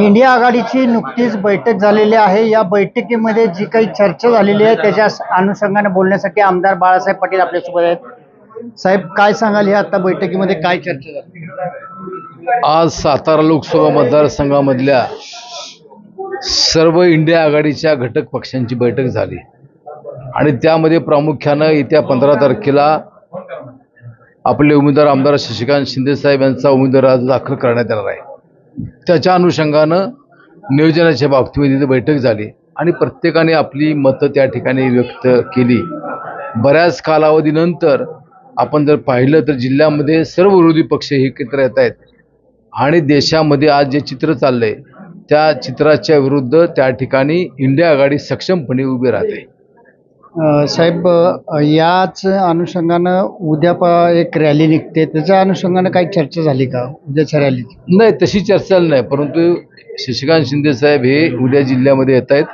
India आघाडीची नुकतीच बैठक झालेली आहे। या बैठकीमध्ये जी काही चर्चा झालेली आहे त्याच्या अनुषंगाने बोलण्यासाठी आमदार बाळासाहेब पाटील आपल्यासोबत आहेत। साहेब, काय सांगाल, या आता बैठकीमध्ये काय चर्चा झाली? आज सातारा लोकसभा मतदारसंघामधल्या सर्व इंडिया आघाडीच्या घटक पक्षांची बैठक झाली आणि त्यामध्ये प्रामुख्यानं येत्या 15 तारखेला आपले उमेदवार आमदार शशिकांत शिंदे साहेब यांचा उमेदवार अर्ज दाखल करण्यात येणार आहे। त्याच्या अनुषंगानं नियोजनाच्या बाबतीमध्ये बैठक झाली आणि प्रत्येकाने आपली मतं त्या ठिकाणी व्यक्त केली। बऱ्याच कालावधीनंतर आपण जर पाहिलं तर जिल्ह्यामध्ये सर्व विरोधी पक्ष हे एकत्र येत आहेत आणि देशामध्ये आज जे चित्र चाललंय त्या चित्राच्या विरुद्ध त्या ठिकाणी इंडिया आघाडी सक्षमपणे उभी राहते। साहेब, याच अनुषंगानं उद्या एक रॅली निघते, त्याच्या अनुषंगानं काही चर्चा झाली का उद्याच्या रॅलीची? नाही, तशी चर्चा नाही, परंतु शशिकांत शिंदे साहेब हे उद्या जिल्ह्यामध्ये येत आहेत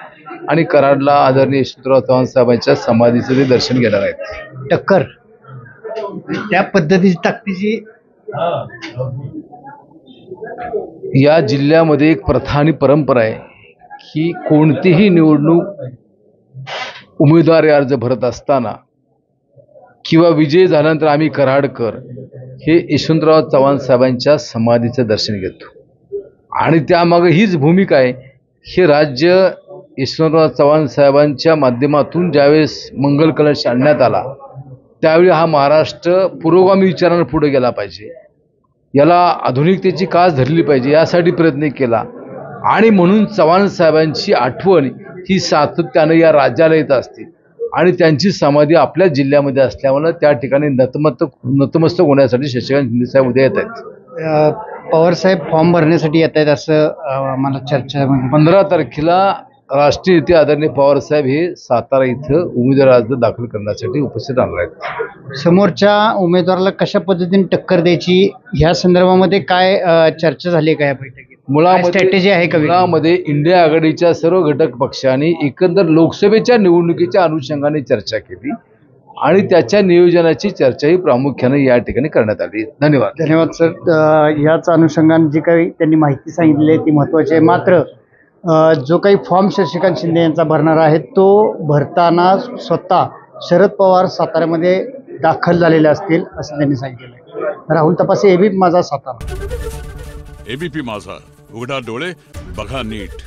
आणि कराडला आदरणीय यशवंतराव चव्हाण साहेबांच्या समाधीचं ते दर्शन घेणार आहेत। टक्कर त्या पद्धतीची ताकदीची या जिल्ह्यामध्ये एक प्रथा आणि परंपरा आहे की कोणतीही निवडणूक उमेदवार अर्ज भरत असताना किंवा विजय झाल्यानंतर आम्ही कराडकर हे यशवंतराव चव्हाण साहेबांच्या समाधीचं दर्शन घेतो आणि त्यामागे हीच भूमिका आहे। हे राज्य यशवंतराव चव्हाण साहेबांच्या माध्यमातून ज्यावेळेस मंगल कलश आणण्यात आला त्यावेळी हा महाराष्ट्र पुरोगामी विचारानं पुढे गेला पाहिजे, याला आधुनिकतेची कास धरली पाहिजे यासाठी प्रयत्न केला आणि म्हणून चव्हाण साहेबांची आठवण ही सातत्यानं या राज्याला येत असते आणि त्यांची समाधी आपल्या जिल्ह्यामध्ये असल्यामुळे त्या ठिकाणी नतमस्तक होण्यासाठी शशिकांत शिंदे साहेब उद्या येत आहेत। पवार साहेब फॉर्म भरण्यासाठी येत आहेत असं मला चर्चा 15 तारखेला राष्ट्रीय नेते आदरणीय पवार साहेब हे सातारा इथं उमेदवार अर्ज दाखल करण्यासाठी उपस्थित राहणार आहेत। समोरच्या उमेदवाराला कशा पद्धतीने टक्कर द्यायची ह्या संदर्भामध्ये काय चर्चा झाली का या बैठकीत? स्ट्रॅटेजी आहे का? मुळामध्ये इंडिया आघाडीच्या सर्व घटक पक्षांनी एकंदर लोकसभेच्या निवडणुकीच्या अनुषंगाने चर्चा केली आणि त्याच्या नियोजनाची चर्चाही प्रामुख्याने या ठिकाणी करण्यात आली। धन्यवाद। धन्यवाद सर। याच अनुषंगाने जी काही त्यांनी माहिती सांगितली आहे ती महत्त्वाची आहे। मात्र जो काही फॉर्म शशिकांत शिंदे यांचा भरणार आहे तो भरताना स्वतः शरद पवार साताऱ्यामध्ये दाखल झालेले असतील असं त्यांनी सांगितलं आहे। राहुल तपासे, एबीपी माझा, सातारा। एबीपी माझा, उघडा डोळे बघा नीट।